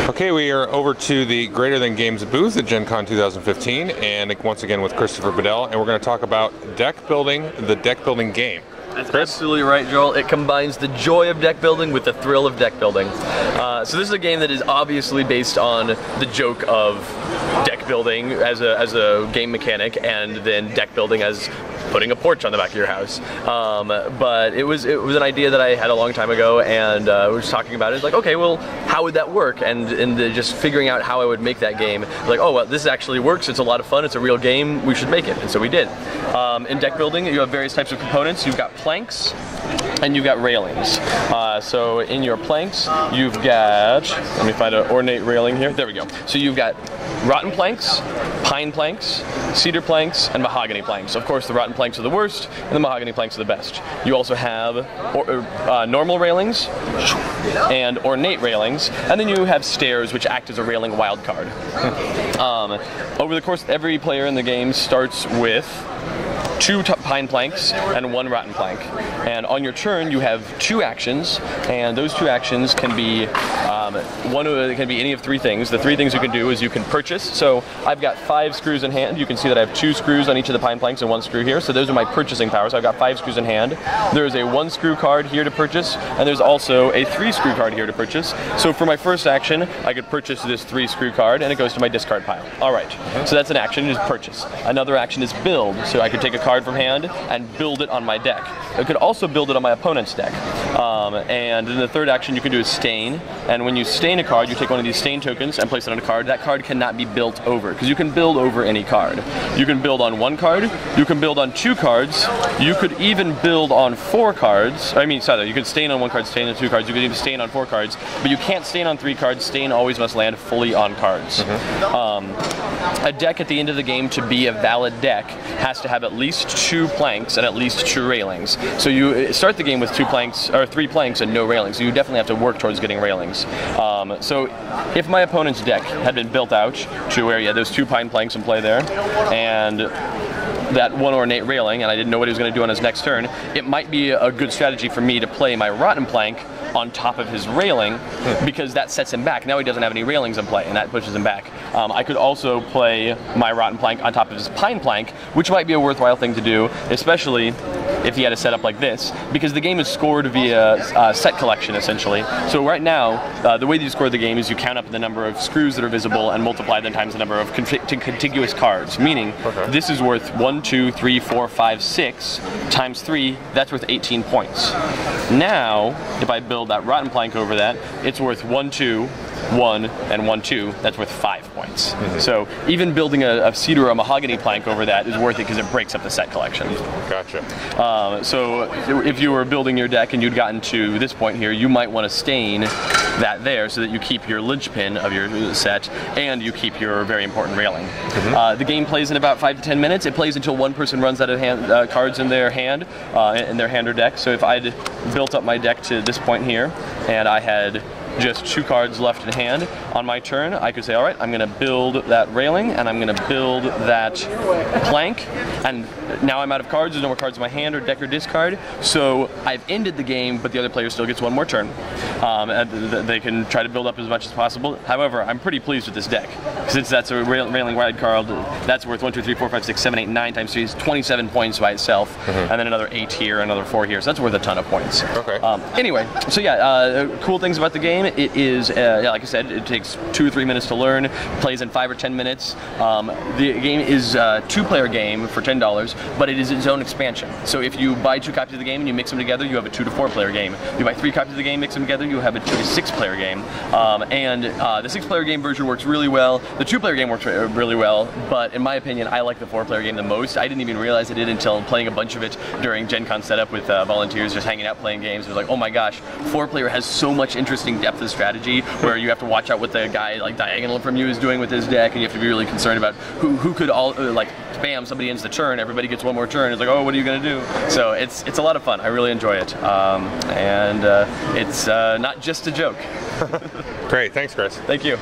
Okay, we are over to the Greater Than Games booth at Gen Con 2015, and once again with Christopher Bedell, and we're going to talk about deck building, the deck building game. That's absolutely right, Joel. It combines the joy of deck building with the thrill of deck building. So this is a game that is obviously based on the joke of deck building as a game mechanic, and then deck building as putting a porch on the back of your house. But it was an idea that I had a long time ago, and we were just talking about it. It's like, okay, well, how would that work? And just figuring out how I would make that game. Like, oh, well, this actually works. It's a lot of fun. It's a real game. We should make it. And so we did. In deck building, you have various types of components. You've got planks, and you've got railings. So in your planks, you've got, let me find an ornate railing here. There we go. So you've got rotten planks, pine planks, cedar planks, and mahogany planks. Of course, the rotten planks are the worst, and the mahogany planks are the best. You also have normal railings and ornate railings, and then you have stairs, which act as a railing wild card. Over the course, every player in the game starts with 2 pine planks and 1 rotten plank. And on your turn, you have 2 actions, and those 2 actions can be any of 3 things. The 3 things you can do is you can purchase. So I've got 5 screws in hand. You can see that I have 2 screws on each of the pine planks and 1 screw here. So those are my purchasing powers. I've got 5 screws in hand. There's a 1 screw card here to purchase, and there's also a 3 screw card here to purchase. So for my first action, I could purchase this 3 screw card, and it goes to my discard pile. All right. So that's an action, is purchase. Another action is build. So I could take a card from hand and build it on my deck. I could also build it on my opponent's deck. And then the third action you can do is stain. And when you stain a card, you take one of these stain tokens and place it on a card. That card cannot be built over, because you can build over any card. You can build on 1 card, you can build on 2 cards, you could even build on 4 cards. I mean, sorry, you could stain on 1 card, stain on 2 cards, you could even stain on 4 cards, but you can't stain on 3 cards. Stain always must land fully on cards. A deck at the end of the game, to be a valid deck, has to have at least 2 planks and at least 2 railings. So you start the game with 2 planks, or 3 planks and no railings. So you definitely have to work towards getting railings. So if my opponent's deck had been built out to where you had those 2 pine planks in play there, and that 1 ornate railing, and I didn't know what he was going to do on his next turn, it might be a good strategy for me to play my rotten plank on top of his railing, because that sets him back. Now he doesn't have any railings in play, and that pushes him back. I could also play my rotten plank on top of his pine plank, which might be a worthwhile thing to do, especially if he had a setup like this, because the game is scored via set collection, essentially. So right now, the way that you score the game is you count up the number of screws that are visible and multiply them times the number of contiguous cards, meaning this is worth 1, 2, 3, 4, 5, 6 times 3, that's worth 18 points. Now, if I build that rotten plank over that, it's worth 1, 2, 1, and 1, 2, that's worth 5 points. So even building a cedar or a mahogany plank over that is worth it, because it breaks up the set collection. Gotcha. So if you were building your deck and you'd gotten to this point here, you might want to stain that there so that you keep your linchpin of your set and you keep your very important railing. The game plays in about 5 to 10 minutes. It plays until one person runs out of cards in their hand or deck. So if I'd built up my deck to this point here and I had just 2 cards left in hand, on my turn I could say, all right, I'm going to build that railing and I'm going to build that plank, and now I'm out of cards. There's no more cards in my hand or deck or discard, so I've ended the game, but the other player still gets 1 more turn. And they can try to build up as much as possible. However, I'm pretty pleased with this deck, since that's a railing wild card. That's worth 1, 2, 3, 4, 5, 6, 7, 8, 9 times 3 is 27 points by itself, and then another 8 here, another 4 here, so that's worth a ton of points. Okay. Anyway, so yeah, cool things about the game. It is, yeah, like I said, it takes 2 or 3 minutes to learn, plays in 5 or 10 minutes. The game is a 2-player game for $10, but it is its own expansion. So if you buy 2 copies of the game and you mix them together, you have a 2 to 4-player game. If you buy 3 copies of the game, mix them together, you have a 2 to 6-player game. The 6-player game version works really well. The 2-player game works really well, but in my opinion, I like the 4-player game the most. I didn't even realize I did until playing a bunch of it during Gen Con setup with volunteers, just hanging out playing games. It was like, oh my gosh, 4-player has so much interesting depth of strategy, where you have to watch out what the guy like diagonal from you is doing with his deck, and you have to be really concerned about who could all like bam, somebody ends the turn, everybody gets 1 more turn. It's like, oh, what are you gonna do? So it's a lot of fun. I really enjoy it, and it's not just a joke. Great, thanks, Chris. Thank you.